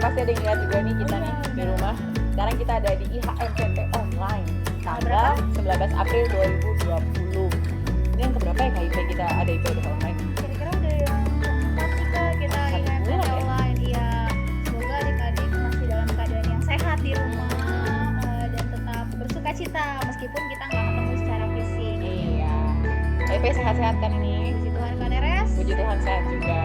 pasti ada yang lihat juga nih kita nih di rumah. Sekarang kita ada di IHMPP online tanggal 19 April 2020. Ini yang keberapa ya KIP kita ada IPB online? Kira-kira udah yang keempat nih Kak, kita IHMPP online. Iya, semoga adik-adik masih dalam keadaan yang sehat di rumah dan tetap bersuka cita meskipun kita nggak ketemu secara fisik. Iya. KIP sehat-sehat kan ini? Puji Tuhan Kak Neres. Puji Tuhan sehat juga.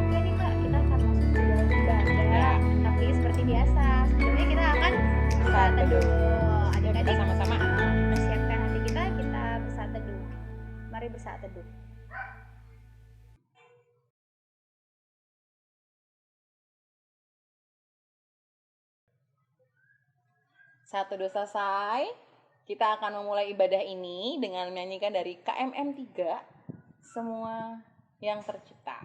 Oke nih Kak, kita akan masuk ke dalam ibadah. Tapi seperti biasa, sebelumnya kita akan bersaat teduh. Kita Adik-adik sama-sama. persiapkan hati kita bersaat teduh. Mari bersaat teduh. Saat teduh selesai, kita akan memulai ibadah ini dengan menyanyikan dari KMM 3, Semua yang Tercipta.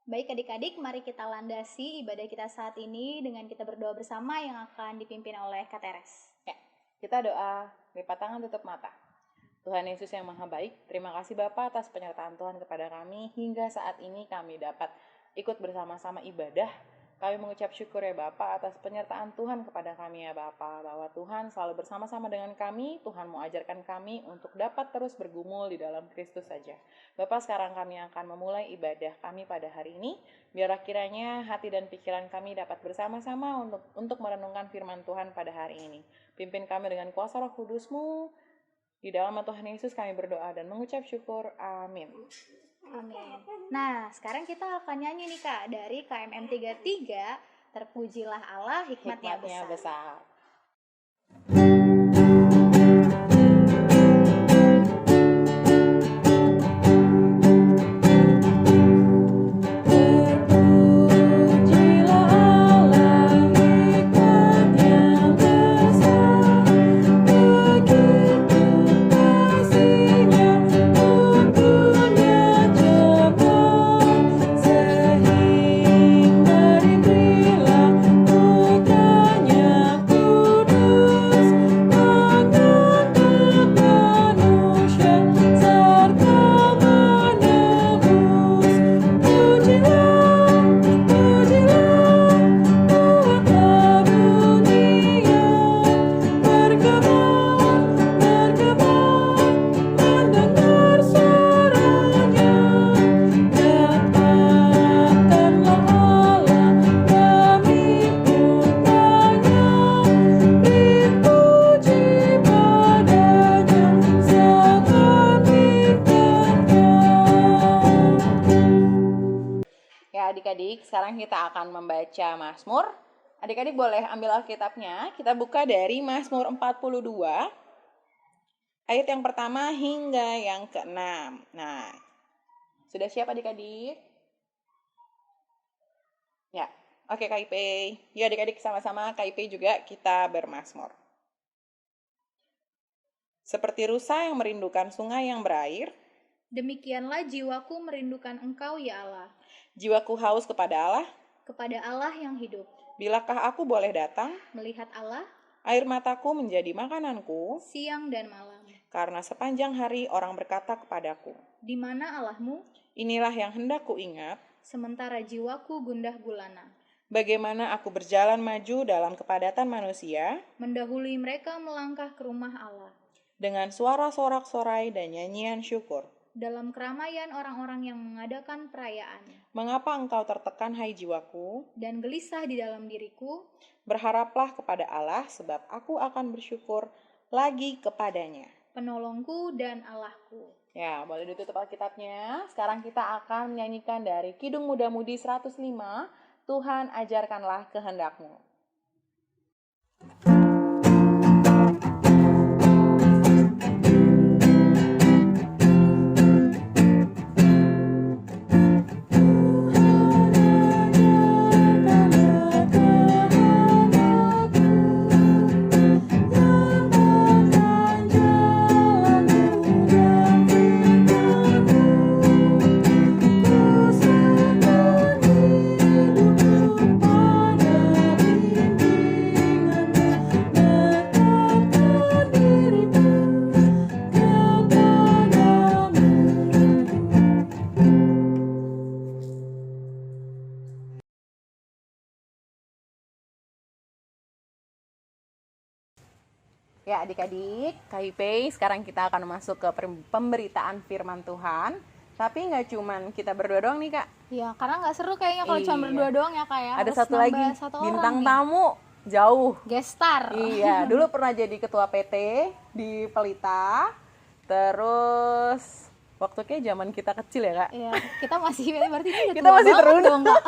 Baik adik-adik, mari kita landasi ibadah kita saat ini dengan kita berdoa bersama yang akan dipimpin oleh Kak Teres. Ya, kita doa, lipat tangan, tutup mata. Tuhan Yesus yang Maha Baik, terima kasih Bapa atas penyertaan Tuhan kepada kami hingga saat ini kami dapat ikut bersama-sama ibadah. Kami mengucap syukur ya Bapa atas penyertaan Tuhan kepada kami ya Bapa, bahwa Tuhan selalu bersama-sama dengan kami. Tuhan mau ajarkan kami untuk dapat terus bergumul di dalam Kristus saja. Bapa, sekarang kami akan memulai ibadah kami pada hari ini. Biarlah kiranya hati dan pikiran kami dapat bersama-sama untuk merenungkan firman Tuhan pada hari ini. Pimpin kami dengan kuasa Roh Kudus-Mu. Di dalam nama Tuhan Yesus kami berdoa dan mengucap syukur. Amin. Amin. Nah, sekarang kita akan nyanyi nih Kak dari KMM 33, Terpujilah Allah hikmatnya besar. Adik-adik, sekarang kita akan membaca Mazmur. Adik-adik boleh ambil Alkitabnya. Kita buka dari Mazmur 42, ayat yang pertama hingga yang ke-6. Nah, sudah siap adik-adik? Ya, oke KIP. Yuk adik-adik sama-sama KIP juga kita bermazmur. Seperti rusa yang merindukan sungai yang berair, demikianlah jiwaku merindukan Engkau ya Allah. Jiwaku haus kepada Allah yang hidup. Bilakah aku boleh datang? Melihat Allah, air mataku menjadi makananku siang dan malam. Karena sepanjang hari orang berkata kepadaku, di mana Allahmu? Inilah yang hendak ku ingat. Sementara jiwaku gundah gulana. Bagaimana aku berjalan maju dalam kepadatan manusia, mendahului mereka melangkah ke rumah Allah. Dengan suara sorak-sorai dan nyanyian syukur. Dalam keramaian orang-orang yang mengadakan perayaan. Mengapa engkau tertekan, hai jiwaku? Dan gelisah di dalam diriku? Berharaplah kepada Allah, sebab aku akan bersyukur lagi kepadanya. Penolongku dan Allahku. Ya, boleh ditutup Alkitabnya. Sekarang kita akan menyanyikan dari Kidung Muda Mudi 105, Tuhan ajarkanlah kehendak-Mu. Ya adik-adik, KIP, sekarang kita akan masuk ke pemberitaan firman Tuhan. Tapi nggak cuman kita berdua doang nih Kak. Iya, karena nggak seru kayaknya kalau cuma berdua doang ya Kak ya. Ada Harus satu lagi, nambah satu orang bintang nih. tamu jauh. Gestar. Iya, dulu pernah jadi ketua PT di Pelita. Terus waktu kayak zaman kita kecil ya Kak. Iya, kita masih berarti ini udah Kita tua masih banget teruna. dong, Kak.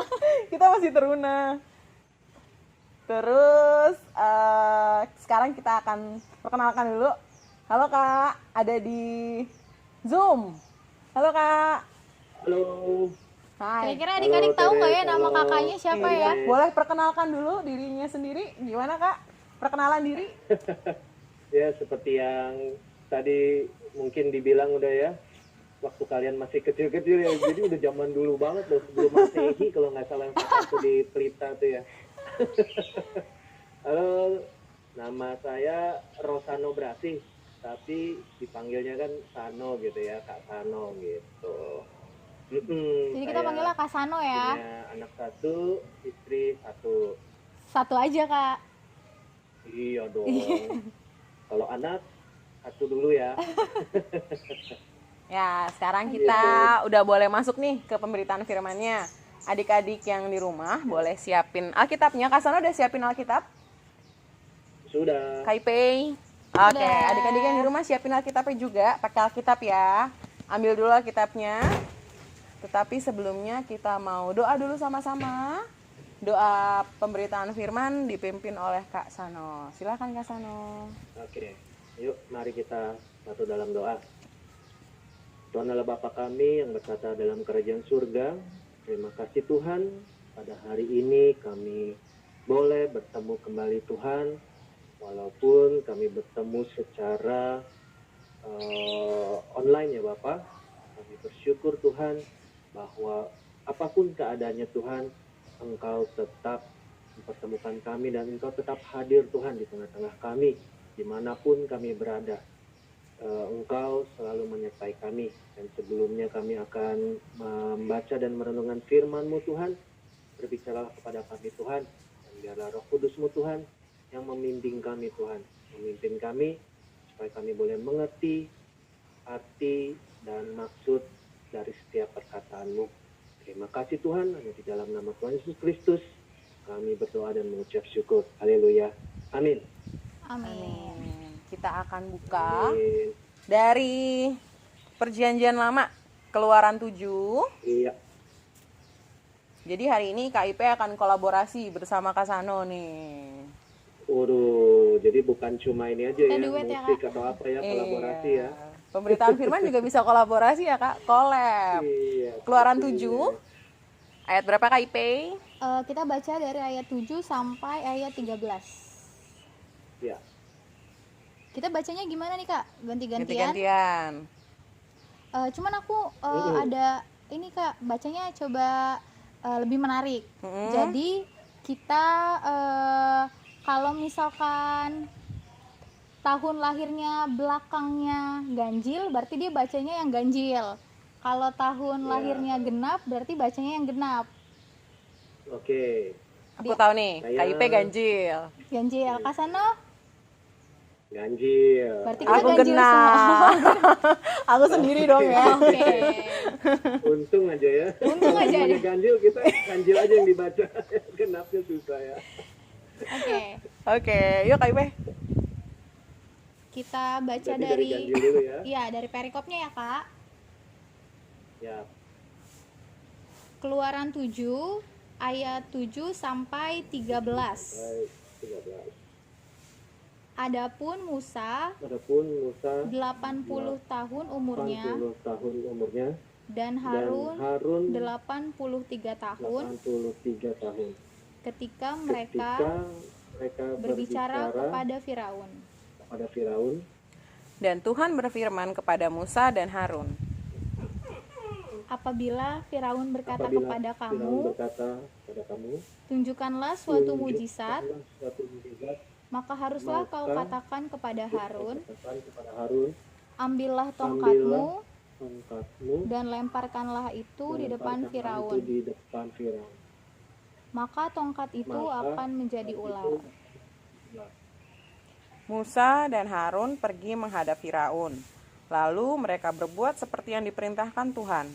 Kita masih teruna. Terus sekarang kita akan perkenalkan dulu. Halo Kak, ada di Zoom. Halo Kak. Halo. Hai. Kira-kira adik-adik tahu nggak ya nama Halo. kakaknya siapa Iya, ya? boleh perkenalkan dulu dirinya sendiri. Gimana Kak? Perkenalan diri? Ya, seperti yang tadi mungkin dibilang udah ya, waktu kalian masih kecil-kecil ya, jadi udah zaman dulu banget loh, sebelum Masehi kalau nggak salah waktu di Pelita tuh ya. Halo, nama saya Rosano Brasih, tapi dipanggilnya kan Sano gitu ya, Kak Sano gitu. Jadi kita Saya panggilnya Kak Sano ya. punya anak 1, istri 1. Satu aja Kak. Iya dong. Kalau anak 1 dulu ya. Ya, sekarang kita udah boleh masuk nih ke pemberitaan firman-Nya. Adik-adik yang di rumah boleh siapin Alkitabnya. Kak Sana udah siapin Alkitab? Sudah. Kaipei. Oke, Udah. adik-adik yang di rumah siapin Alkitabnya juga. Pakai Alkitab ya. Ambil dulu Alkitabnya. Tetapi sebelumnya kita mau doa dulu sama-sama. Doa pemberitaan firman dipimpin oleh Kak Sano. Silakan Kak Sano. Oke. Yuk, mari kita satu dalam doa. Tuhan Allah Bapa kami yang berkata dalam kerajaan surga, terima kasih Tuhan, pada hari ini kami boleh bertemu kembali Tuhan, walaupun kami bertemu secara online ya Bapak. Kami bersyukur Tuhan bahwa apapun keadaannya Tuhan, Engkau tetap mempertemukan kami dan Engkau tetap hadir Tuhan di tengah-tengah kami, dimanapun kami berada. Engkau selalu menyertai kami, dan sebelumnya kami akan membaca dan merenungkan firman-Mu Tuhan. Berbicaralah kepada kami Tuhan, dan biarlah Roh Kudus-Mu Tuhan yang membimbing kami Tuhan, memimpin kami supaya kami boleh mengerti arti dan maksud dari setiap perkataan-Mu. Terima kasih Tuhan, hanya di dalam nama Tuhan Yesus Kristus kami berdoa dan mengucap syukur. Haleluya. Amin. Amin. Kita akan buka Amin. dari Perjanjian Lama, Keluaran 7. Iya. Jadi hari ini KIP akan kolaborasi bersama Kak Sano nih. Waduh, jadi bukan cuma ini aja Kita ya, duet ya, musik atau apa ya, kolaborasi Iya. ya. Pemberitaan firman juga bisa kolaborasi ya Kak, collab. Iya. Keluaran pasti 7, ya. ayat berapa KIP? Kita baca dari ayat 7 sampai ayat 13. Ya. Kita bacanya gimana nih Kak? Ganti-gantian? Ganti-gantian. Cuman aku ada ini Kak, bacanya coba lebih menarik. Mm-mm. Jadi kita kalau misalkan tahun lahirnya belakangnya ganjil, berarti dia bacanya yang ganjil. Kalau tahun Ya. lahirnya genap, berarti bacanya yang genap. Oke. Aku tahu nih, Saya- KIP ganjil. Ganjil. Kak Sano, Ganjil. berarti kita Aku ganjil semua. genap. Aku sendiri dong ya. Oke. Untung aja ya. Untung Kalau aja semuanya deh. ganjil, kita ganjil aja yang dibaca. Genapnya susah ya. Oke. Oke, yuk KIP. Kita baca Berarti dari dari ganjil dulu ya. iya, dari perikopnya ya, Kak. Ya, Keluaran 7 ayat 7 sampai 13. baik, 13. Adapun Musa Adapun Musa 80 tahun umurnya 80 tahun umurnya dan dan Harun Harun 83 tahun 83 tahun ketika ketika mereka mereka berbicara kepada Firaun. kepada Firaun. Dan Tuhan berfirman kepada Musa dan Harun, Apabila Firaun berkata Apabila kepada Firaun kamu, berkata kepada kamu, tunjukkanlah suatu mujizat, tunjukkanlah suatu mujizat, maka haruslah Maka kau katakan kepada Harun, katakan kepada Harun, ambillah tongkatmu tongkatmu dan lemparkanlah itu di depan lemparkanlah Firaun. itu di depan Firaun. Maka tongkat itu Maka akan menjadi ular. ular. Musa dan Harun pergi menghadap Firaun. Lalu mereka berbuat seperti yang diperintahkan Tuhan.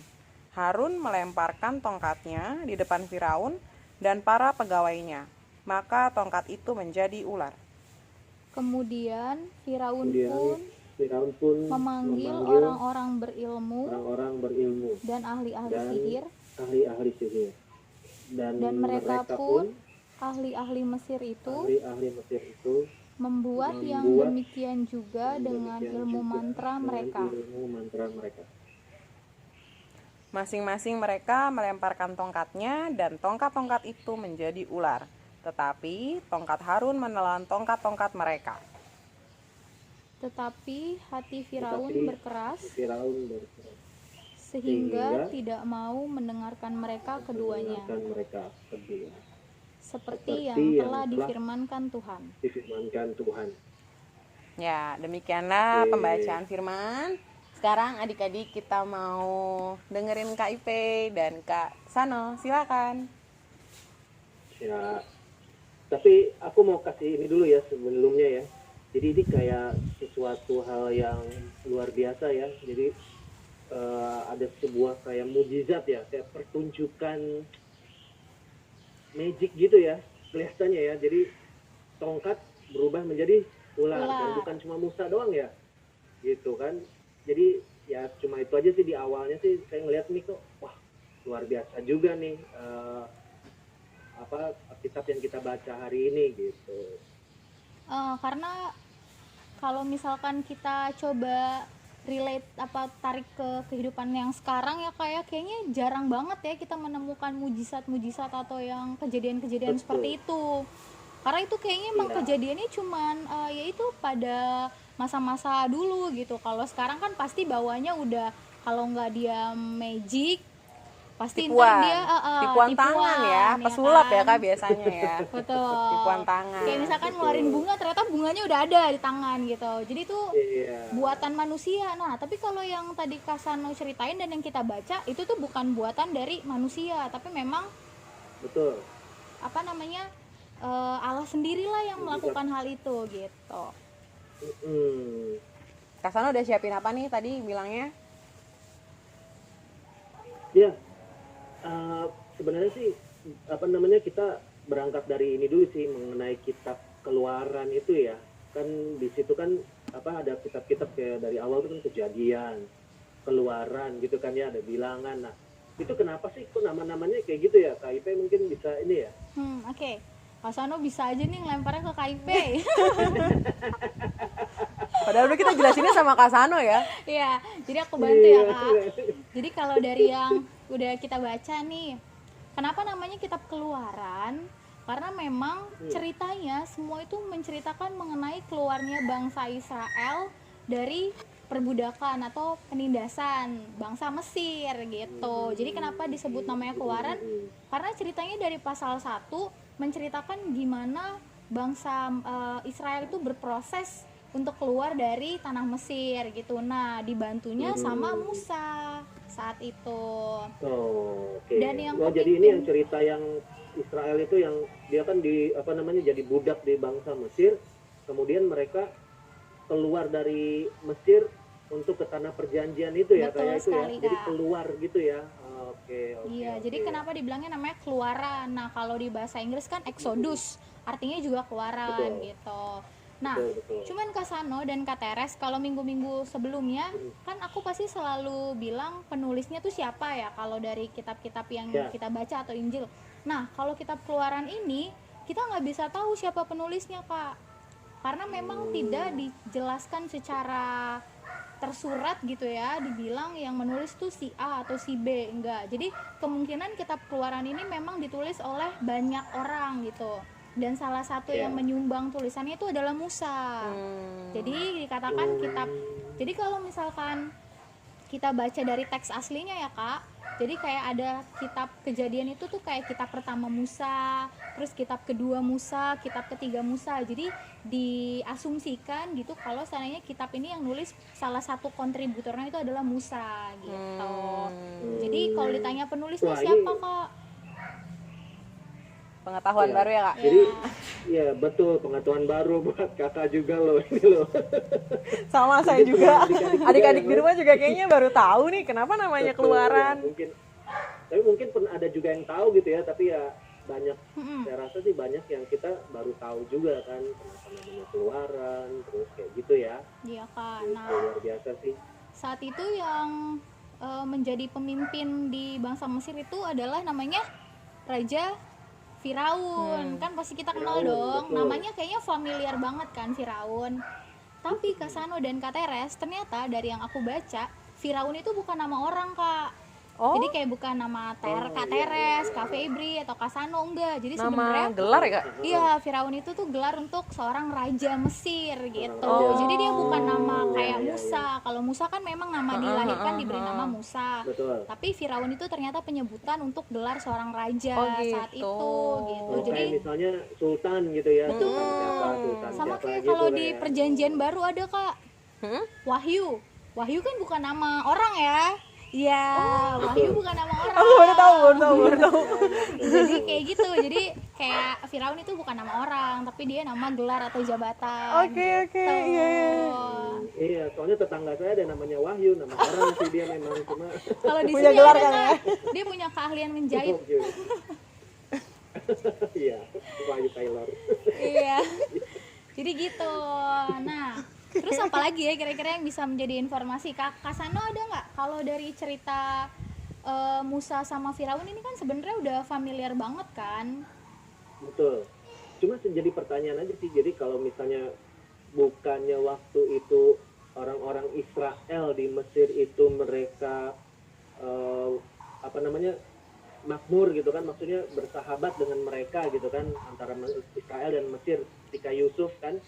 Harun melemparkan tongkatnya di depan Firaun dan para pegawainya. Maka tongkat itu menjadi ular. Kemudian Firaun pun memanggil orang-orang berilmu orang-orang berilmu dan ahli-ahli dan sihir, ahli-ahli sihir. dan mereka pun ahli-ahli Mesir itu membuat yang demikian juga dengan ilmu mantra mereka. Masing-masing mereka melemparkan tongkatnya dan tongkat-tongkat itu menjadi ular. Tetapi tongkat Harun menelan tongkat-tongkat mereka. Tetapi hati Firaun berkeras sehingga tidak mau mendengarkan mereka keduanya, seperti yang telah difirmankan Tuhan. Ya, demikianlah pembacaan firman. Sekarang adik-adik kita mau dengerin Kak Ipe dan Kak Sano, silakan. Ya, tapi aku mau kasih ini dulu ya sebelumnya ya. Jadi ini kayak sesuatu hal yang luar biasa ya. Jadi ada sebuah kayak mujizat ya, kayak pertunjukan magic gitu ya kelihatannya ya. Jadi tongkat berubah menjadi ular. Dan bukan cuma Musa doang ya, gitu kan. Jadi ya cuma itu aja sih di awalnya sih saya ngeliat nih kok, wah luar biasa juga nih kitab yang kita baca hari ini gitu. Karena kalau misalkan kita coba relate tarik ke kehidupan yang sekarang ya kayaknya jarang banget ya kita menemukan mujizat-mujizat atau yang kejadian-kejadian seperti itu. Karena itu kayaknya emang kejadiannya cuman yaitu pada masa-masa dulu gitu. Kalau sekarang kan pasti bawanya udah, kalau nggak dia magic pasti tipuan, dia tipuan tangan ya, pesulap kan? Ya Kak biasanya ya. Betul. Tipuan tangan. Kayak misalkan ngeluarin bunga, ternyata bunganya udah ada di tangan gitu. Jadi itu buatan manusia. Nah, tapi kalau yang tadi Kak Sano ceritain dan yang kita baca itu tuh bukan buatan dari manusia, tapi memang Allah sendirilah yang melakukan hal itu gitu. Kak Sano udah siapin apa nih tadi bilangnya? Ya, sebenarnya sih kita berangkat dari ini dulu sih mengenai kitab Keluaran itu ya. Kan di situ kan ada kitab-kitab kayak dari awal itu kan Kejadian, Keluaran gitu kan ya, ada Bilangan. Nah, itu kenapa sih kok nama-namanya kayak gitu ya? Kak Ipe mungkin bisa ini ya. Oke. Kak Sano bisa aja nih ngelemparnya ke KIP. Padahal udah kita jelasinnya sama Kak Sano ya. Iya, jadi aku bantu ya Kak. Jadi kalau dari yang udah kita baca nih, kenapa namanya kitab Keluaran? Karena memang ceritanya semua itu menceritakan mengenai keluarnya bangsa Israel dari perbudakan atau penindasan bangsa Mesir gitu. Jadi kenapa disebut namanya Keluaran? Karena ceritanya dari pasal 1 menceritakan gimana bangsa Israel itu berproses untuk keluar dari tanah Mesir gitu. Nah, dibantunya sama Musa saat itu. Dan yang jadi ini yang cerita yang Israel itu yang dia kan jadi budak di bangsa Mesir, kemudian mereka keluar dari Mesir untuk ke tanah perjanjian itu ya. Betul kayak itu ya. Jadi Kak. keluar gitu ya. Iya, jadi kenapa dibilangnya namanya Keluaran? Nah, kalau di bahasa Inggris kan Exodus, artinya juga keluaran gitu. Nah, betul. cuman Kak Sano dan Kak Teres, kalau minggu-minggu sebelumnya kan aku pasti selalu bilang penulisnya tuh siapa ya kalau dari kitab-kitab yang Ya. kita baca atau Injil. Nah, kalau kitab Keluaran ini kita nggak bisa tahu siapa penulisnya, Kak, karena memang tidak dijelaskan secara tersurat gitu ya, dibilang yang menulis tuh si A atau si B, enggak. Jadi kemungkinan kitab Keluaran ini memang ditulis oleh banyak orang gitu, dan salah satu yang menyumbang tulisannya itu adalah Musa. Jadi dikatakan kitab, jadi kalau misalkan kita baca dari teks aslinya ya Kak, jadi kayak ada kitab Kejadian itu tuh kayak kitab pertama Musa, terus kitab kedua Musa, kitab ketiga Musa. Jadi diasumsikan gitu kalau seandainya kitab ini yang nulis salah satu kontributornya itu adalah Musa gitu. Jadi kalau ditanya penulisnya Wah, siapa ini- Kak? Pengetahuan Iya. baru ya Kak. Jadi ya betul, pengetahuan baru buat kakak juga loh ini loh. Sama saya Mungkin juga. adik-adik juga Adik-adik yang di rumah juga kayaknya baru tahu nih kenapa namanya Betul, Keluaran. ya, mungkin, tapi mungkin pernah ada juga yang tahu gitu ya, tapi ya banyak, saya rasa sih banyak yang kita baru tahu juga kan kenapa namanya Keluaran, terus kayak gitu ya. Iya Kak. Itu Nah, luar biasa sih. saat itu yang menjadi pemimpin di bangsa Mesir itu adalah namanya Raja Firaun. Kan pasti kita kenal Firaun, dong, betul. namanya kayaknya familiar banget kan Firaun. Tapi Kak Sano dan Kak Teres, ternyata dari yang aku baca, Firaun itu bukan nama orang Kak. Oh, Jadi kayak bukan nama Kak Teres, Kak Febri atau Kak Sano, enggak. Jadi nama sebenarnya gelar ya Kak? iya, Firaun itu tuh gelar untuk seorang raja Mesir gitu. raja. Jadi dia bukan nama kayak iya, Musa. Kalau Musa kan memang nama dilahirkan diberi nama Musa. Betul. Tapi Firaun itu ternyata penyebutan untuk gelar seorang raja Oh, saat gitu. itu gitu. Oh, Jadi kayak misalnya Sultan gitu ya, Sultan siapa, Sultan sama siapa kayak gitu kalau kan di ya. Perjanjian Baru ada Kak, Wahyu. Wahyu kan bukan nama orang ya. Iya, Wahyu bukan nama orang. Aku baru tahu. Jadi kayak gitu. Jadi kayak Firaun itu bukan nama orang, tapi dia nama gelar atau jabatan. Oke, gitu. iya. Iya, soalnya tetangga saya ada namanya Wahyu, nama orang sih dia memang cuma. Kalau di Punya sini gelar ada, kan Kak, dia punya keahlian menjahit. Oke. Iya, Wahyu Taylor. Iya. Jadi gitu. Nah, terus apa lagi ya kira-kira yang bisa menjadi informasi? Kak Sano ada nggak? Kalau dari cerita Musa sama Firaun ini kan sebenarnya udah familiar banget kan? Betul. Cuma jadi pertanyaan aja sih. Jadi kalau misalnya bukannya waktu itu orang-orang Israel di Mesir itu mereka apa namanya makmur gitu kan, maksudnya bersahabat dengan mereka gitu kan, antara Israel dan Mesir ketika Yusuf kan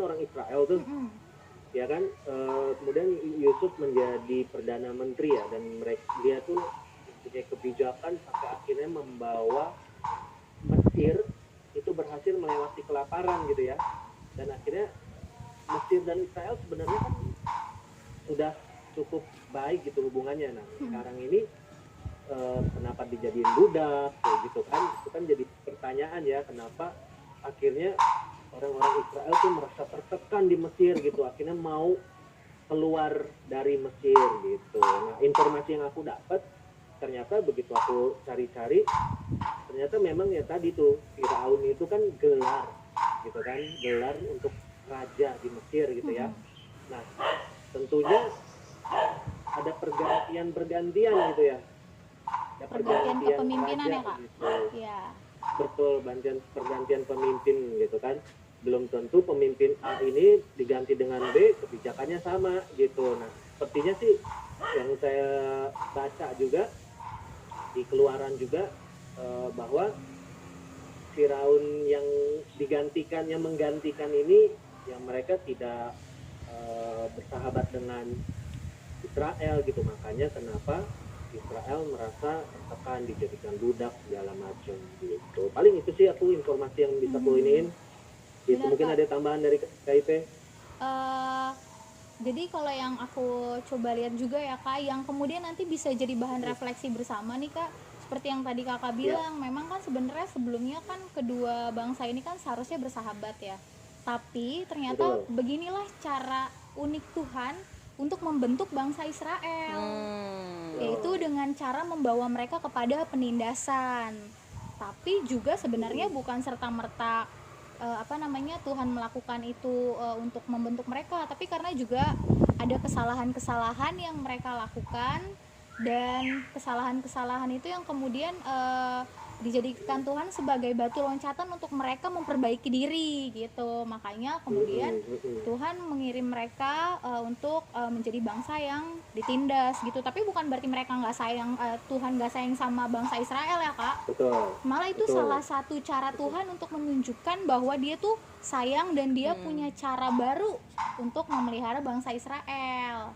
orang Israel tuh, ya kan, kemudian Yusuf menjadi perdana menteri ya, dan dia tuh punya kebijakan sampai akhirnya membawa Mesir itu berhasil melewati kelaparan gitu ya, dan akhirnya Mesir dan Israel sebenarnya kan sudah cukup baik gitu hubungannya. Nah sekarang ini kenapa dijadiin budak kayak gitu kan, itu kan jadi pertanyaan ya, kenapa akhirnya orang-orang Israel tuh merasa tertekan di Mesir gitu, akhirnya mau keluar dari Mesir gitu. Nah informasi yang aku dapat, ternyata begitu aku cari-cari, ternyata memang ya tadi tuh Firaun itu kan gelar gitu kan, gelar untuk raja di Mesir gitu ya. Nah tentunya ada pergantian gitu ya, ada Pergantian kepemimpinan raja ya, Kak? gitu. Iya. Betul, pergantian pemimpin gitu kan. Belum tentu pemimpin A ini diganti dengan B kebijakannya sama gitu. Nah sepertinya sih yang saya baca juga di Keluaran juga, bahwa Firaun yang menggantikan ini, yang mereka tidak bersahabat dengan Israel gitu, makanya kenapa Israel merasa tertekan, dijadikan budak segala macam gitu. Paling itu sih aku informasi yang bisa aku iniin. Itu Benar, mungkin Kak. ada tambahan dari KIP. Jadi kalau yang aku coba lihat juga ya Kak, yang kemudian nanti bisa jadi bahan refleksi bersama nih Kak, seperti yang tadi Kakak bilang, memang kan sebenarnya sebelumnya kan kedua bangsa ini kan seharusnya bersahabat ya, tapi ternyata Betul. beginilah cara unik Tuhan untuk membentuk bangsa Israel, yaitu dengan cara membawa mereka kepada penindasan. Tapi juga sebenarnya bukan serta-merta Tuhan melakukan itu untuk membentuk mereka, tapi karena juga ada kesalahan-kesalahan yang mereka lakukan, dan kesalahan-kesalahan itu yang kemudian dijadikan Tuhan sebagai batu loncatan untuk mereka memperbaiki diri gitu. Makanya kemudian Tuhan mengirim mereka untuk menjadi bangsa yang ditindas gitu. Tapi bukan berarti mereka nggak sayang, Tuhan nggak sayang sama bangsa Israel ya Kak. Betul. Malah itu Betul. salah satu cara Tuhan untuk menunjukkan bahwa dia tuh sayang dan dia punya cara baru untuk memelihara bangsa Israel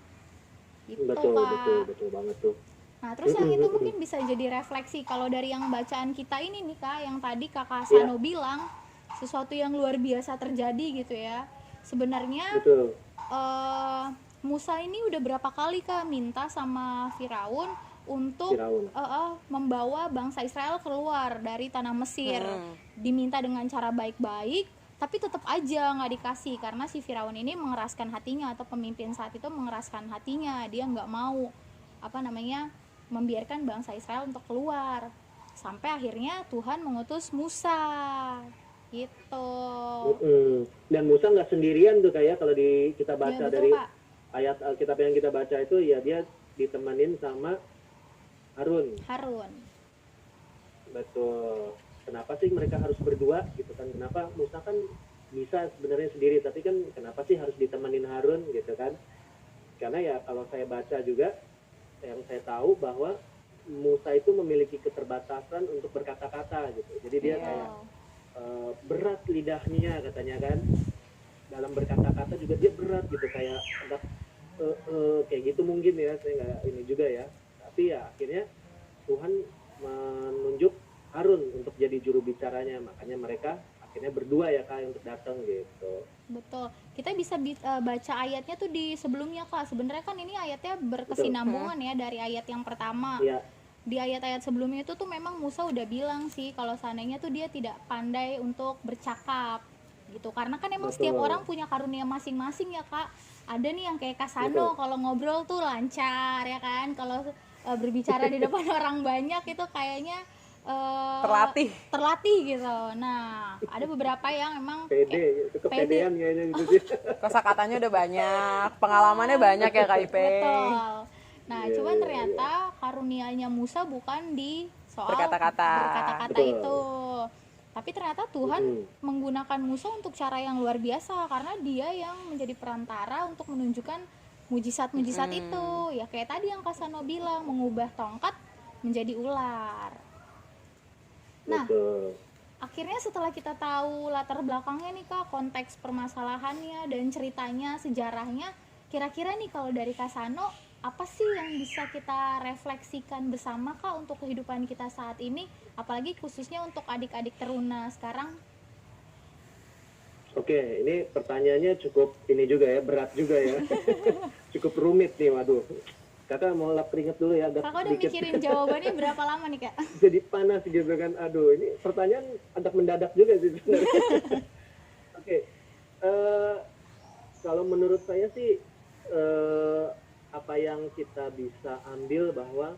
gitu Kak. Betul banget tuh. Nah terus yang itu mungkin bisa jadi refleksi kalau dari yang bacaan kita ini nih Kak, yang tadi Kakak Sano bilang sesuatu yang luar biasa terjadi gitu ya. Sebenarnya Betul. Musa ini udah berapa kali Kak minta sama Firaun untuk membawa bangsa Israel keluar dari tanah Mesir. Diminta dengan cara baik-baik, tapi tetap aja nggak dikasih karena si Firaun ini mengeraskan hatinya, atau pemimpin saat itu mengeraskan hatinya. Dia nggak mau membiarkan bangsa Israel untuk keluar, sampai akhirnya Tuhan mengutus Musa gitu. Dan Musa nggak sendirian tuh kayak kalau kita baca betul, dari Kak. ayat Alkitab yang kita baca itu, ya dia ditemenin sama Harun. Betul. Kenapa sih mereka harus berdua gitu kan? Kenapa Musa kan bisa sebenarnya sendiri, tapi kan kenapa sih harus ditemenin Harun gitu kan? Karena ya kalau saya baca juga, yang saya tahu bahwa Musa itu memiliki keterbatasan untuk berkata-kata gitu. Jadi dia kayak berat lidahnya katanya kan. Dalam berkata-kata juga dia berat gitu, kayak kayak gitu mungkin ya, saya nggak ini juga ya. Tapi ya akhirnya Tuhan menunjuk Harun untuk jadi juru bicaranya, makanya mereka akhirnya berdua ya Kak untuk datang gitu. Betul. Kita bisa baca ayatnya tuh di sebelumnya Kak. Sebenarnya kan ini ayatnya berkesinambungan ya dari ayat yang pertama. Iya. Di ayat-ayat sebelumnya itu tuh memang Musa udah bilang sih kalau seandainya tuh dia tidak pandai untuk bercakap gitu. Karena kan emang setiap orang punya karunia masing-masing ya Kak. Ada nih yang kayak Kak Sano, kalau ngobrol tuh lancar ya kan. Kalau berbicara di depan orang banyak itu kayaknya terlatih gitu. Nah, ada beberapa yang emang kepedean kayaknya gitu sih. Kosakatanya udah banyak, pengalamannya banyak ya Kak Ipe. Betul. Nah, cuman ternyata karunianya Musa bukan di soal berkata-kata itu. Tapi ternyata Tuhan menggunakan Musa untuk cara yang luar biasa, karena dia yang menjadi perantara untuk menunjukkan mujizat-mujizat itu. Ya kayak tadi yang Kak Sano bilang, mengubah tongkat menjadi ular. Nah, akhirnya setelah kita tahu latar belakangnya nih Kak, konteks permasalahannya dan ceritanya, sejarahnya, kira-kira nih kalau dari Kak Sano, apa sih yang bisa kita refleksikan bersama Kak untuk kehidupan kita saat ini, apalagi khususnya untuk adik-adik teruna sekarang? Oke, ini pertanyaannya cukup ini juga ya, berat juga ya. Cukup rumit nih, waduh. Kakak mau lap keringet dulu ya, agak Kakak udah sedikit. mikirin jawabannya berapa lama nih Kak? Jadi panas gitu kan, aduh ini pertanyaan agak mendadak juga sih sebenarnya. Oke, kalau menurut saya sih apa yang kita bisa ambil bahwa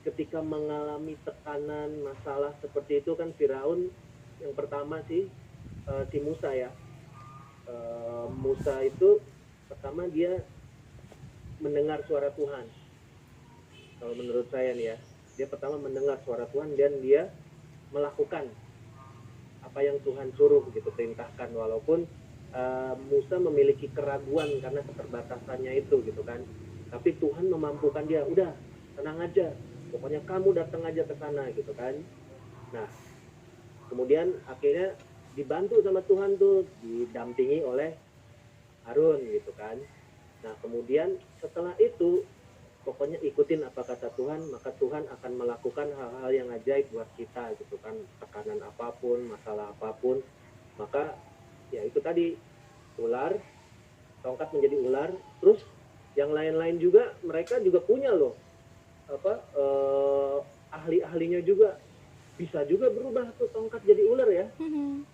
ketika mengalami tekanan masalah seperti itu kan, Firaun yang pertama sih si Musa ya, Musa itu pertama dia mendengar suara Tuhan. Kalau menurut saya nih ya, dia pertama mendengar suara Tuhan dan dia melakukan apa yang Tuhan suruh gitu, perintahkan, walaupun Musa memiliki keraguan karena keterbatasannya itu gitu kan. Tapi Tuhan memampukan dia, udah tenang aja, pokoknya kamu datang aja ke sana gitu kan. Nah, kemudian akhirnya dibantu sama Tuhan tuh, didampingi oleh Harun gitu kan. Nah, kemudian setelah itu pokoknya ikutin apa kata Tuhan, maka Tuhan akan melakukan hal-hal yang ajaib buat kita gitu kan. Tekanan apapun, masalah apapun, maka ya itu tadi, ular, tongkat menjadi ular. Terus yang lain-lain juga, mereka juga punya loh ahli-ahlinya juga, bisa juga berubah tuh tongkat jadi ular ya.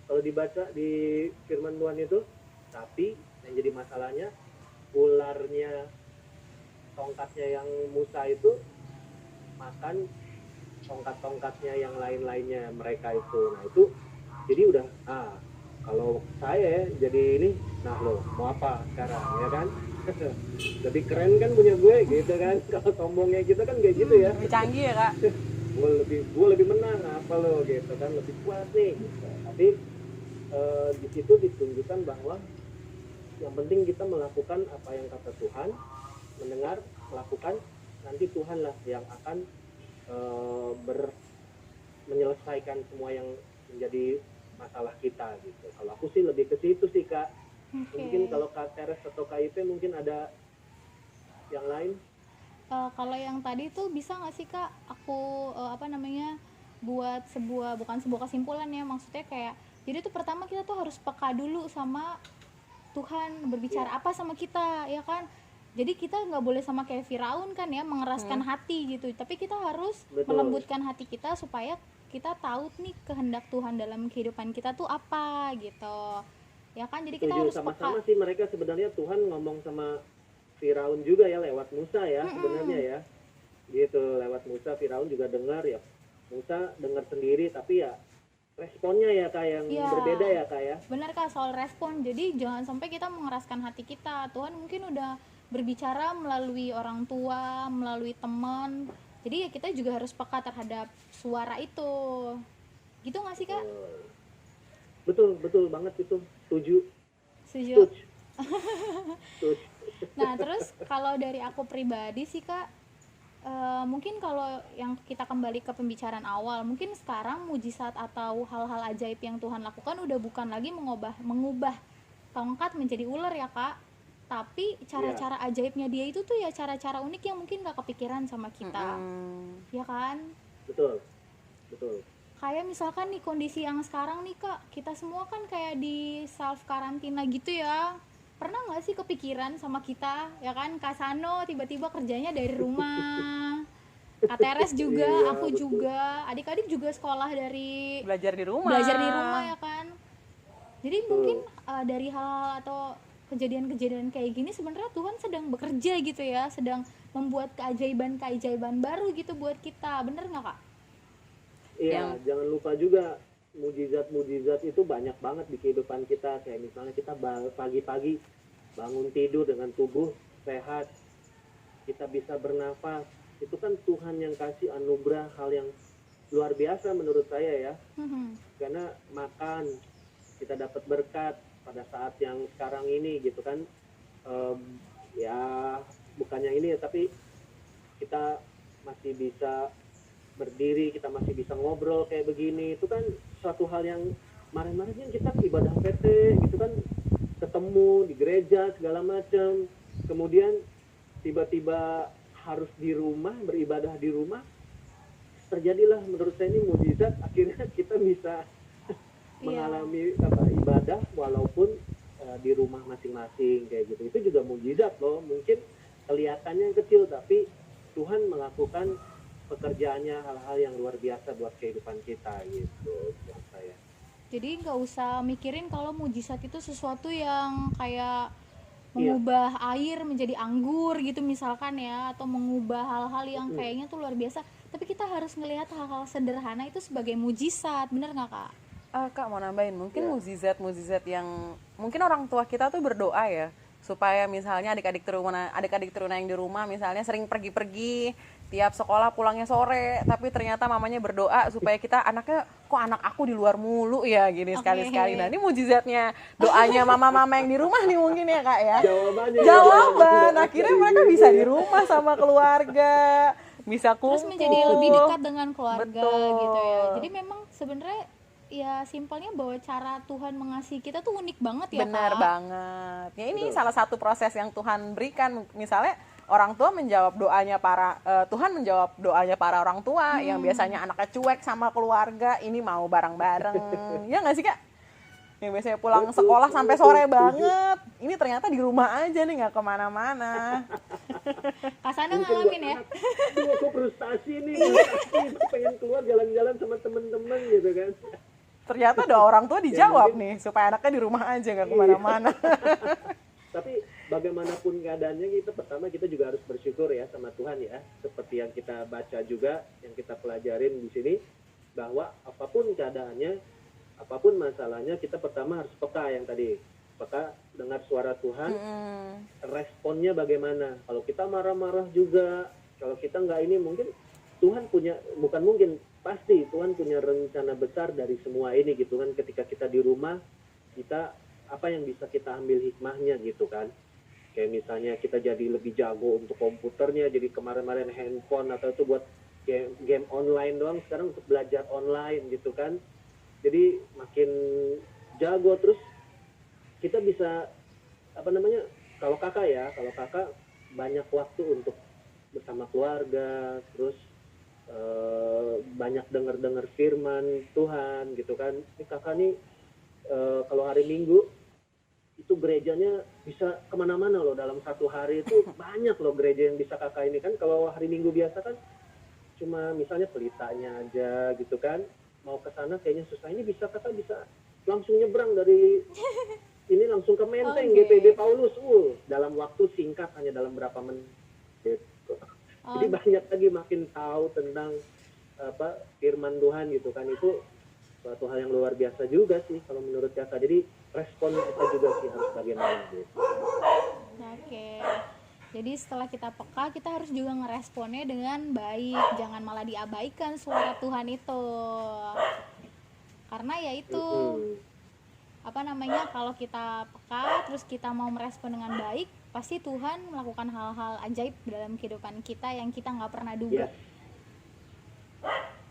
Kalau dibaca di firman Tuhan itu. Tapi yang jadi masalahnya, ularnya, tongkatnya yang Musa itu makan tongkat-tongkatnya yang lain-lainnya mereka itu. Nah, itu Jadi udah kalau saya jadi ini, nah lo mau apa sekarang ya kan? Lebih keren kan punya gue gitu kan. Kalau sombongnya kita kan kayak gitu ya. Lebih canggih ya kak. gue lebih menang apa lo gitu kan, lebih kuat nih gitu. Tapi di situ ditunjukkan bahwa yang penting kita melakukan apa yang kata Tuhan, mendengar, melakukan, nanti Tuhanlah yang akan menyelesaikan semua yang menjadi masalah kita gitu. Kalau aku sih lebih ke situ sih Kak. Mungkin kalau Kak Teres atau KIP mungkin ada yang lain. Kalau yang tadi tuh bisa nggak sih Kak aku buat bukan sebuah kesimpulan ya, maksudnya kayak jadi tuh pertama kita tuh harus peka dulu sama Tuhan berbicara apa sama kita ya kan. Jadi kita nggak boleh sama kayak Firaun kan ya, mengeraskan hati gitu, tapi kita harus melembutkan hati kita supaya kita tahu nih kehendak Tuhan dalam kehidupan kita tuh apa gitu ya kan. Jadi kita harus sama-sama sih, mereka sebenarnya Tuhan ngomong sama Firaun juga ya lewat Musa ya sebenarnya ya gitu. Lewat Musa Firaun juga dengar ya, Musa dengar sendiri tapi ya responnya ya Kak yang berbeda ya Kak ya. Benar Kak, soal respon. Jadi jangan sampai kita mengeraskan hati kita. Tuhan mungkin udah berbicara melalui orang tua, melalui teman. Jadi ya kita juga harus peka terhadap suara itu. Gitu nggak sih Kak? Betul banget itu. Setuju. Nah terus kalau dari aku pribadi sih Kak, mungkin kalau yang kita kembali ke pembicaraan awal, mungkin sekarang mujizat atau hal-hal ajaib yang Tuhan lakukan udah bukan lagi mengubah tongkat menjadi ular ya Kak, tapi cara-cara ajaibnya dia itu tuh ya cara-cara unik yang mungkin gak kepikiran sama kita. Ya kan? Betul. Kayak misalkan nih kondisi yang sekarang nih Kak, kita semua kan kayak di self karantina gitu ya. Pernah nggak sih kepikiran sama kita ya kan, Kak Sano tiba-tiba kerjanya dari rumah, Kak Teres juga, aku betul. juga, adik-adik juga sekolah dari Belajar di rumah ya kan. Jadi mungkin dari hal atau kejadian-kejadian kayak gini sebenarnya Tuhan sedang bekerja gitu ya, sedang membuat keajaiban baru gitu buat kita, bener nggak Kak? Iya, jangan lupa juga mujizat itu banyak banget di kehidupan kita. Kayak misalnya kita pagi-pagi bangun tidur dengan tubuh sehat, kita bisa bernafas, itu kan Tuhan yang kasih anugerah, hal yang luar biasa menurut saya ya. Karena makan, kita dapat berkat pada saat yang sekarang ini gitu kan. Ya bukannya ini ya, tapi kita masih bisa berdiri, kita masih bisa ngobrol kayak begini, itu kan suatu hal yang kemarin-kemarin kita ibadah PT gitu kan, ketemu di gereja segala macam, kemudian tiba-tiba harus di rumah, beribadah di rumah, terjadilah menurut saya ini mujizat, akhirnya kita bisa mengalami ibadah walaupun di rumah masing-masing kayak gitu. Itu juga mujizat loh, mungkin kelihatannya kecil tapi Tuhan melakukan pekerjaannya hal-hal yang luar biasa buat kehidupan kita gitu buat saya. Jadi nggak usah mikirin kalau mujizat itu sesuatu yang kayak mengubah air menjadi anggur gitu misalkan ya, atau mengubah hal-hal yang kayaknya tuh luar biasa, tapi kita harus ngelihat hal-hal sederhana itu sebagai mujizat, bener nggak Kak? Kak mau nambahin mungkin mujizat yang mungkin orang tua kita tuh berdoa ya, supaya misalnya adik-adik teruna yang di rumah misalnya sering pergi-pergi, tiap sekolah pulangnya sore, tapi ternyata mamanya berdoa supaya kita kok anak aku di luar mulu ya gini sekali-sekali. Nah ini mujizatnya doanya mama-mama yang di rumah nih mungkin ya Kak ya. Jawaban akhirnya mereka bisa di rumah sama keluarga, bisa kumpul. Terus menjadi lebih dekat dengan keluarga. Betul. Gitu ya. Jadi memang sebenarnya ya simpelnya bahwa cara Tuhan mengasihi kita tuh unik banget ya Kak. Benar banget. Ya ini salah satu proses yang Tuhan berikan. Misalnya orang tua menjawab doanya Tuhan menjawab doanya para orang tua yang biasanya anaknya cuek sama keluarga, ini mau bareng-bareng. Ya nggak sih Kak? Yang biasanya pulang sekolah sampai sore banget, ini ternyata di rumah aja nih, nggak kemana-mana. Kak Sana ngalamin ya? Aduh, aku frustasi nih, pengen keluar jalan-jalan sama temen-temen gitu kan. Ternyata doa orang tua dijawab nih, supaya anaknya di rumah aja nggak kemana-mana. Tapi bagaimanapun keadaannya, kita juga harus bersyukur ya sama Tuhan ya. Seperti yang kita baca juga, yang kita pelajarin di sini, bahwa apapun keadaannya, apapun masalahnya kita pertama harus peka, yang tadi peka dengar suara Tuhan, responnya bagaimana. Kalau kita marah-marah juga, kalau kita nggak ini, mungkin Tuhan punya, bukan mungkin, pasti Tuhan punya rencana besar dari semua ini gitu kan. Ketika kita di rumah, kita apa yang bisa kita ambil hikmahnya gitu kan. Kayak misalnya kita jadi lebih jago untuk komputernya, jadi kemarin-kemarin handphone atau itu buat game online doang, sekarang untuk belajar online gitu kan. Jadi makin jago, terus kita bisa apa namanya, kalau kakak banyak waktu untuk bersama keluarga, terus banyak dengar firman Tuhan gitu kan. Ini kakak nih kalau hari Minggu itu gerejanya bisa kemana-mana loh, dalam satu hari itu banyak loh gereja yang bisa kakak ini kan. Kalau hari Minggu biasa kan cuma misalnya pelitanya aja gitu kan, mau ke sana kayaknya susah. Ini bisa, kakak bisa langsung nyebrang dari ini langsung ke Menteng, GPB Paulus dalam waktu singkat, hanya dalam berapa menit gitu. Jadi banyak lagi makin tahu tentang apa firman Tuhan gitu kan. Itu suatu hal yang luar biasa juga sih kalau menurut kakak. Jadi respon kita juga sih harus bagaimana gitu. Oke. Jadi setelah kita peka, kita harus juga ngeresponnya dengan baik, jangan malah diabaikan suara Tuhan itu. Karena ya itu apa namanya, kalau kita peka terus kita mau merespon dengan baik, pasti Tuhan melakukan hal-hal ajaib dalam kehidupan kita yang kita nggak pernah duga.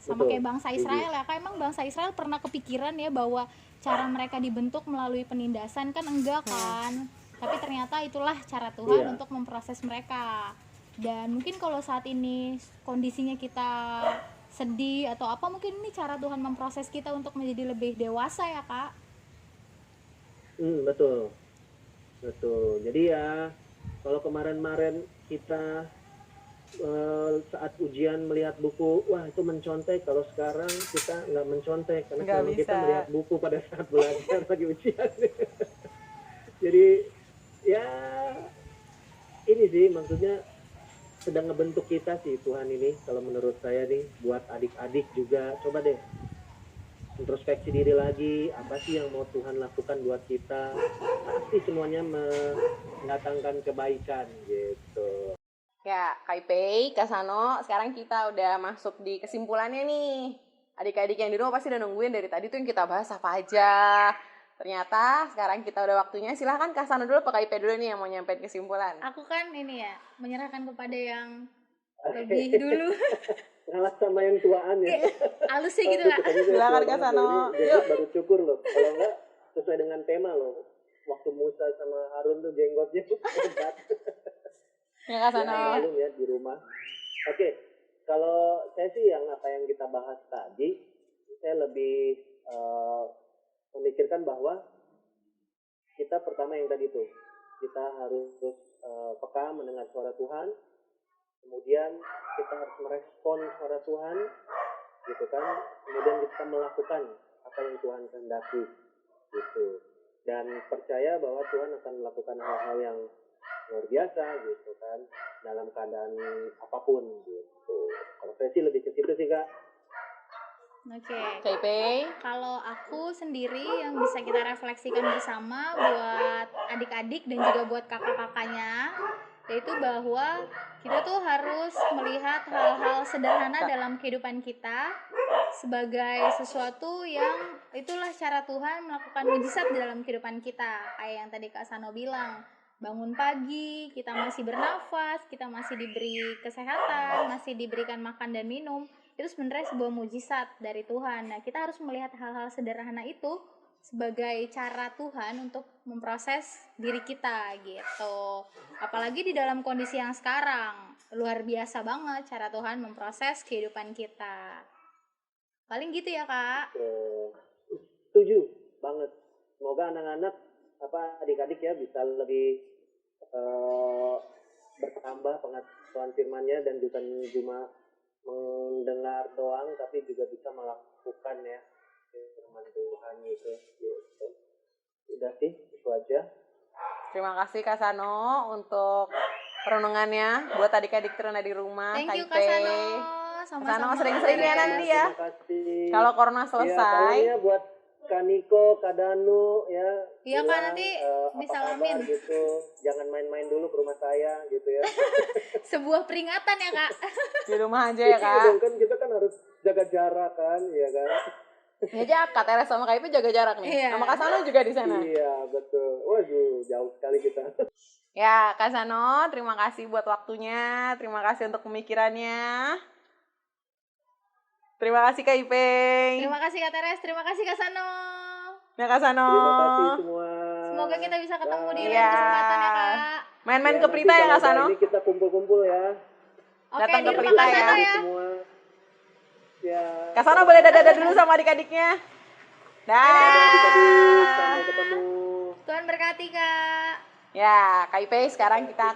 Sama kayak bangsa Israel ya, kayak emang bangsa Israel pernah kepikiran ya bahwa cara mereka dibentuk melalui penindasan? Kan enggak kan. Tapi ternyata itulah cara Tuhan untuk memproses mereka. Dan mungkin kalau saat ini kondisinya kita sedih atau apa, mungkin ini cara Tuhan memproses kita untuk menjadi lebih dewasa ya kak. Betul. Jadi ya kalau kemarin-kemarin kita saat ujian melihat buku, wah itu mencontek. Kalau sekarang kita nggak mencontek karena selama kita melihat buku pada saat belajar lagi ujian. Jadi ya ini sih maksudnya sedang ngebentuk kita sih Tuhan ini. Kalau menurut saya nih, buat adik-adik juga coba deh introspeksi diri lagi, apa sih yang mau Tuhan lakukan buat kita. Pasti semuanya mendatangkan kebaikan gitu. Ya, Kak Ipei, Kak Sano, sekarang kita udah masuk di kesimpulannya nih. Adik-adik yang di rumah pasti udah nungguin dari tadi tuh yang kita bahas apa aja. Ternyata sekarang kita udah waktunya. Silahkan Kak Sano dulu, Kak Ipei dulu nih yang mau nyampein kesimpulan. Aku kan ini ya, menyerahkan kepada yang lebih dulu. Ngalah sama yang tuaan ya. Halus sih gitu kak. Silakan Kak Sano. Yuk. Baru syukur loh. Kalau enggak sesuai dengan tema loh. Waktu Musa sama Harun tuh jenggotnya hebat. Ya Kak Sano. Maklum ya di rumah. Oke, kalau saya sih yang apa yang kita bahas tadi, saya lebih memikirkan bahwa kita pertama yang tadi tuh, kita harus peka mendengar suara Tuhan, kemudian kita harus merespon suara Tuhan, gitu kan, kemudian kita melakukan apa yang Tuhan kehendaki, gitu, dan percaya bahwa Tuhan akan melakukan hal-hal yang luar biasa gitu kan dalam keadaan apapun gitu. Kalau saya sih lebih ke situ sih kak. Oke. Ipei. Kalau aku sendiri yang bisa kita refleksikan bersama buat adik-adik dan juga buat kakak-kakaknya, yaitu bahwa kita tuh harus melihat hal-hal sederhana dalam kehidupan kita sebagai sesuatu yang itulah cara Tuhan melakukan mujizat dalam kehidupan kita. Kayak yang tadi Kak Sano bilang, bangun pagi, kita masih bernafas, kita masih diberi kesehatan, masih diberikan makan dan minum, itu sebenarnya sebuah mujizat dari Tuhan. Nah, kita harus melihat hal-hal sederhana itu sebagai cara Tuhan untuk memproses diri kita gitu. Apalagi di dalam kondisi yang sekarang, luar biasa banget cara Tuhan memproses kehidupan kita. Paling gitu ya kak. Setuju banget. Semoga anak-anak adik-adik ya bisa lebih bertambah pengetahuan firman-Nya dan bukan cuma mendengar doang tapi juga bisa melakukan ya firman Tuhan itu. Udah sih itu aja. Terima kasih Kak Sano untuk perenungannya buat adik-adik teruna di rumah. Thank you Kak Sano. Kak Sano sering-sering ya nanti ya. Terima kasih. Kalau corona selesai. Ya, buat Kak Niko, Kak Danu ya. Iya, Kak, bilang, nanti apa disalamin. kabar gitu. Jangan main-main dulu ke rumah saya gitu ya. Sebuah peringatan ya, Kak. Di rumah aja ya Iya Kak. dong, kan kita kan harus jaga jarak kan, ya kan. Ya aja Kak Teres sama Kak Ipe jaga jarak nih. Iya. Sama Kak Sano juga di sana. Iya betul. Waduh, jauh sekali kita. Ya, Kak Sano, terima kasih buat waktunya. Terima kasih untuk pemikirannya. Terima kasih Kak Ipeng. Terima kasih Kak Teres, terima kasih Kak Sano. Ya Kak Sano. Terima kasih semua. Semoga kita bisa ketemu di Bye. lain kesempatan ya, Kak. Main-main ke nanti Pelita ya kalau Kak ada Sano. Ini kita kumpul-kumpul ya. Oke, Datang di ke rumah Pelita Kak ya. Sano ya. Semua. Ya. Kak Sano boleh dadah dulu sama adik-adiknya. Adik-adik, sampai Dah. ketemu. Tuhan berkati, Kak. Ya, Kak Ipe sekarang kita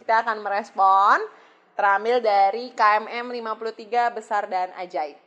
akan merespon terambil dari KMM 53 Besar dan Ajaib.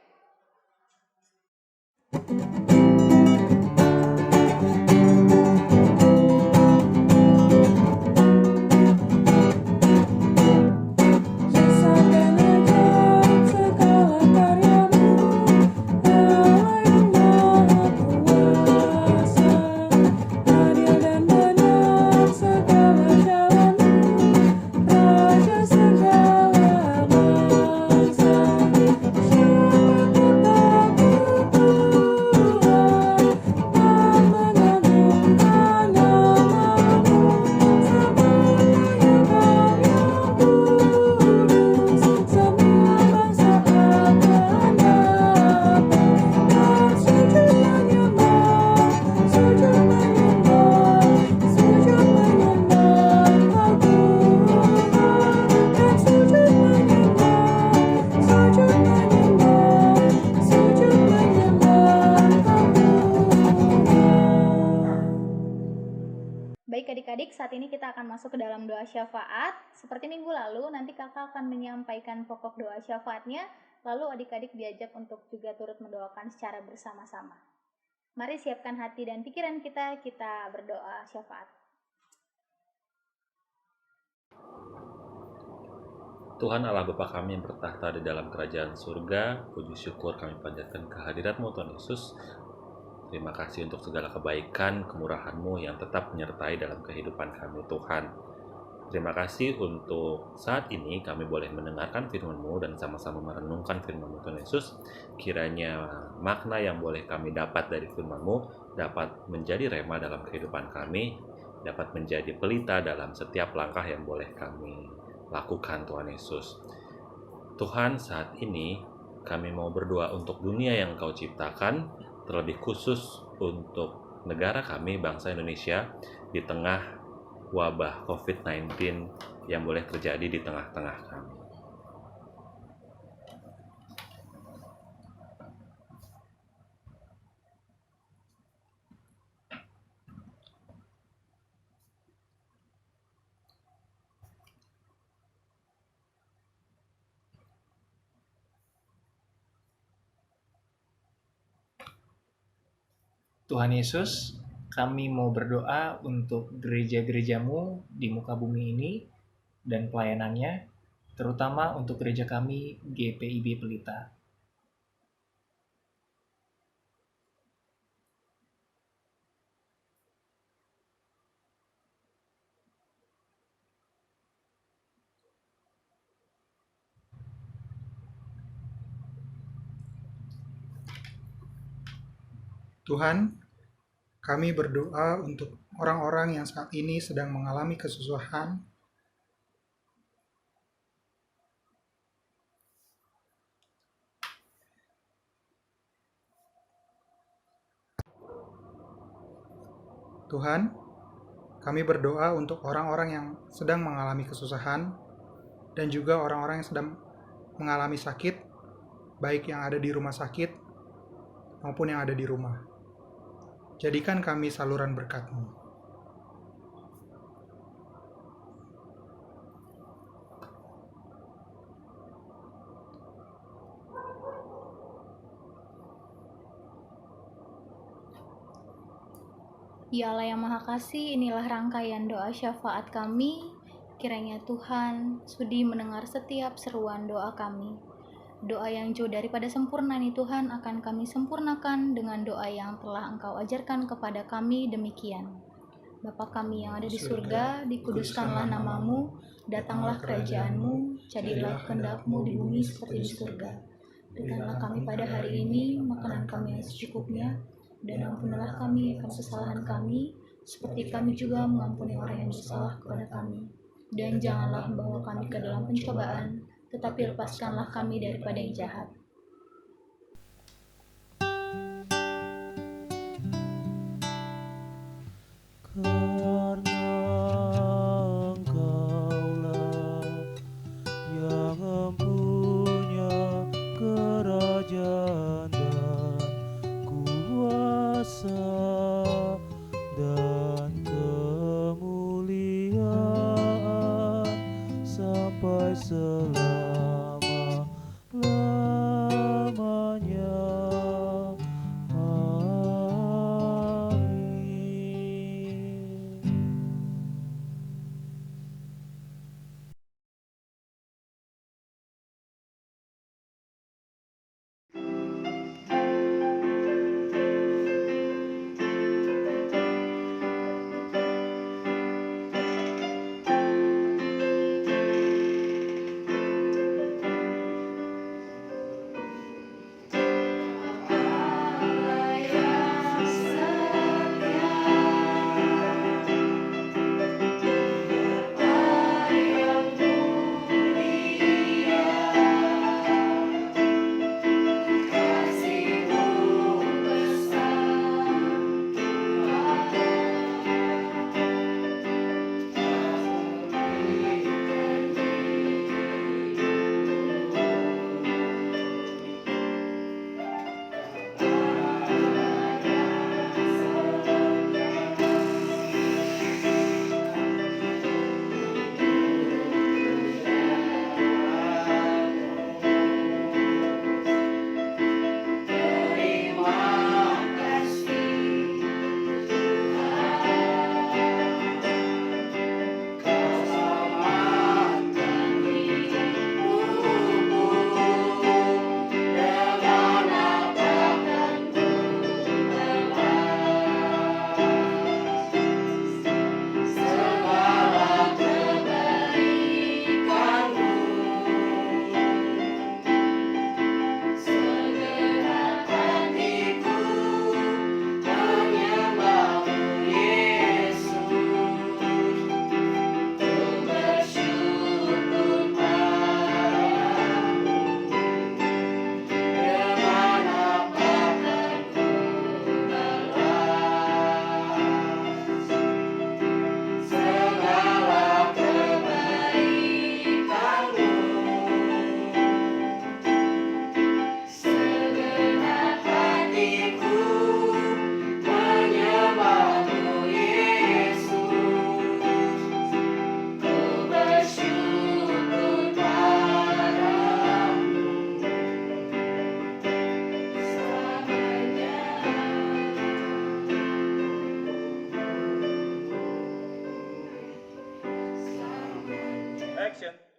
Baik adik-adik, saat ini kita akan masuk ke dalam doa syafaat. Seperti minggu lalu, nanti kakak akan menyampaikan pokok doa syafaatnya, lalu adik-adik diajak untuk juga turut mendoakan secara bersama-sama. Mari siapkan hati dan pikiran kita berdoa syafaat. Tuhan Allah Bapa kami yang bertahta di dalam kerajaan surga, puji syukur kami panjatkan kehadirat-Mu Tuhan Yesus. Terima kasih untuk segala kebaikan, kemurahan-Mu yang tetap menyertai dalam kehidupan kami Tuhan. Terima kasih untuk saat ini kami boleh mendengarkan firman-Mu dan sama-sama merenungkan firman-Mu Tuhan Yesus. Kiranya makna yang boleh kami dapat dari firman-Mu dapat menjadi rema dalam kehidupan kami, dapat menjadi pelita dalam setiap langkah yang boleh kami lakukan Tuhan Yesus. Tuhan, saat ini kami mau berdoa untuk dunia yang Kau ciptakan, terlebih khusus untuk negara kami, bangsa Indonesia, di tengah wabah COVID-19 yang boleh terjadi di tengah-tengah kami. Tuhan Yesus, kami mau berdoa untuk gereja-gerejamu di muka bumi ini dan pelayanannya, terutama untuk gereja kami GPIB Pelita. Tuhan, kami berdoa untuk orang-orang yang saat ini sedang mengalami kesusahan. Tuhan, kami berdoa untuk orang-orang yang sedang mengalami kesusahan dan juga orang-orang yang sedang mengalami sakit, baik yang ada di rumah sakit maupun yang ada di rumah. Jadikan kami saluran berkat-Mu. Ya Allah yang Maha Kasih, inilah rangkaian doa syafaat kami. Kiranya Tuhan sudi mendengar setiap seruan doa kami. Doa yang jauh daripada sempurna nih Tuhan akan kami sempurnakan dengan doa yang telah Engkau ajarkan kepada kami demikian. Bapa kami yang ada di surga, dikuduskanlah namamu, datanglah kerajaanmu, jadilah kehendak-Mu di bumi seperti di surga. Berikanlah kami pada hari ini makanan kami yang secukupnya, dan ampunilah kami akan kesalahan kami, seperti kami juga mengampuni orang yang bersalah kepada kami. Dan janganlah membawa kami ke dalam pencobaan, tetapi lepaskanlah kami daripada yang jahat. Karena Engkaulah yang mempunyai kerajaan dan kuasa dan kemuliaan sampai selama-lamanya. Amin.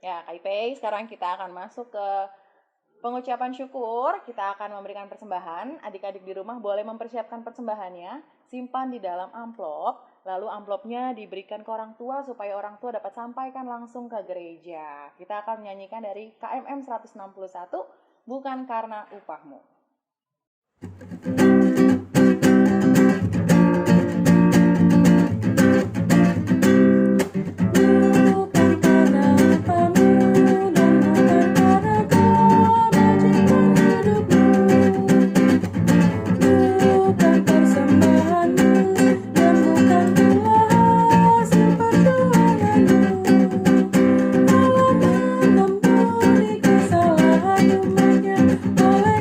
Ya, Kak Ipei, sekarang kita akan masuk ke pengucapan syukur. Kita akan memberikan persembahan. Adik-adik di rumah boleh mempersiapkan persembahannya, simpan di dalam amplop, lalu amplopnya diberikan ke orang tua supaya orang tua dapat sampaikan langsung ke gereja. Kita akan menyanyikan dari KMM 161, Bukan Karena Upahmu. Oleh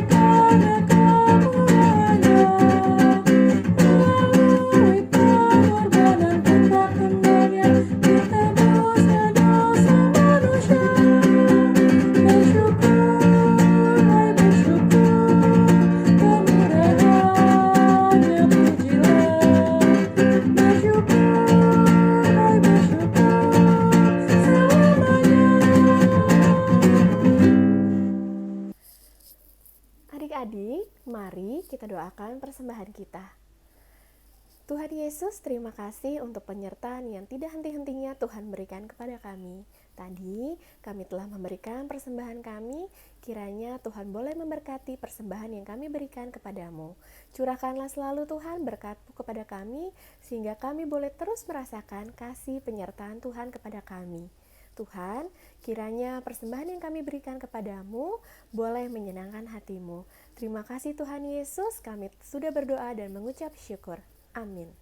Adik-adik, mari kita doakan persembahan kita. Tuhan Yesus, terima kasih untuk penyertaan yang tidak henti-hentinya Tuhan berikan kepada kami. Tadi kami telah memberikan persembahan kami, kiranya Tuhan boleh memberkati persembahan yang kami berikan kepadamu. Curahkanlah selalu Tuhan berkat-Mu kepada kami, sehingga kami boleh terus merasakan kasih penyertaan Tuhan kepada kami. Tuhan, kiranya persembahan yang kami berikan kepadamu boleh menyenangkan hati-Mu. Terima kasih Tuhan Yesus, kami sudah berdoa dan mengucap syukur. Amin.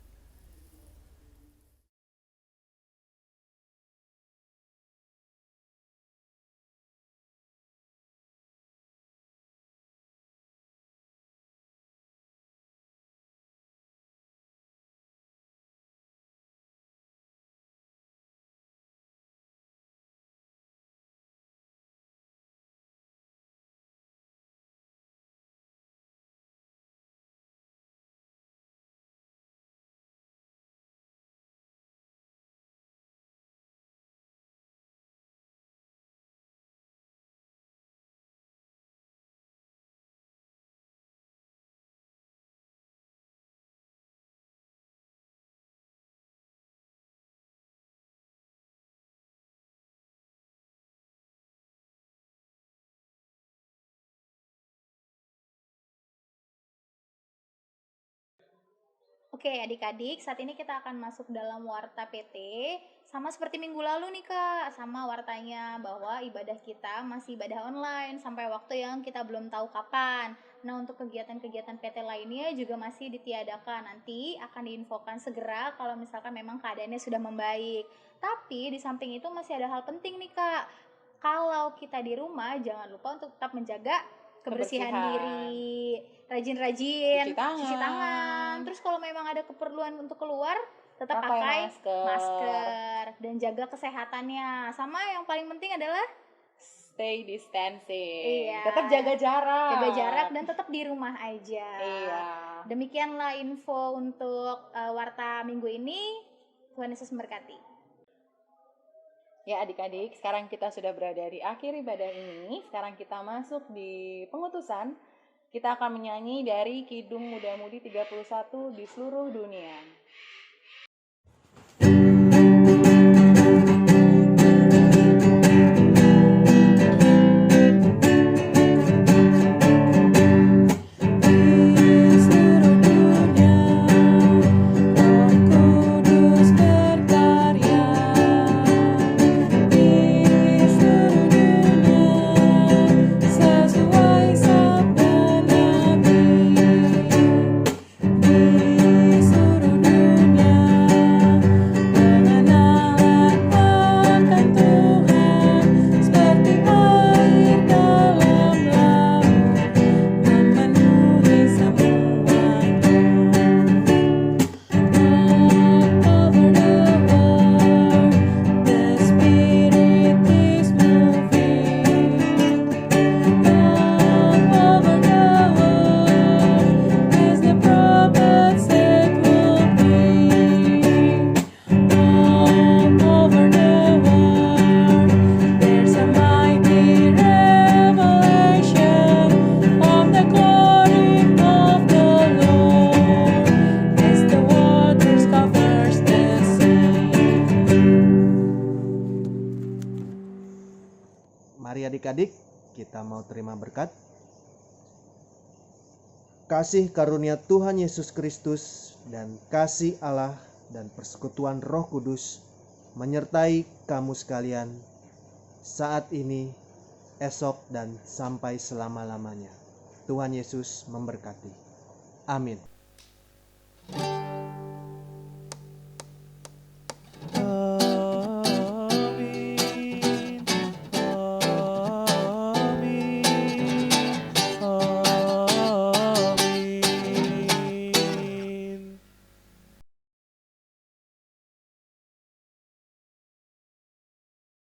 Oke, adik-adik, saat ini kita akan masuk dalam warta PT. Sama seperti minggu lalu nih Kak, sama wartanya bahwa ibadah kita masih ibadah online sampai waktu yang kita belum tahu kapan. Nah, untuk kegiatan-kegiatan PT lainnya juga masih ditiadakan. Nanti akan diinfokan segera kalau misalkan memang keadaannya sudah membaik. Tapi di samping itu masih ada hal penting nih Kak. Kalau kita di rumah, jangan lupa untuk tetap menjaga kebersihan diri, rajin-rajin cuci tangan. Terus kalau memang ada keperluan untuk keluar, tetap pakai masker dan jaga kesehatannya. Sama yang paling penting adalah Stay distancing. Iya. Tetap jaga jarak. Jaga jarak dan tetap di rumah aja. Iya. Demikianlah info untuk warta minggu ini. Tuhan Yesus memberkati. Ya adik-adik, sekarang kita sudah berada di akhir ibadah ini. Sekarang kita masuk di pengutusan. Kita akan menyanyi dari Kidung Muda-Mudi 31 di seluruh dunia. Mari adik-adik, kita mau terima berkat. Kasih karunia Tuhan Yesus Kristus dan kasih Allah dan persekutuan Roh Kudus menyertai kamu sekalian saat ini, esok, dan sampai selama-lamanya. Tuhan Yesus memberkati. Amin.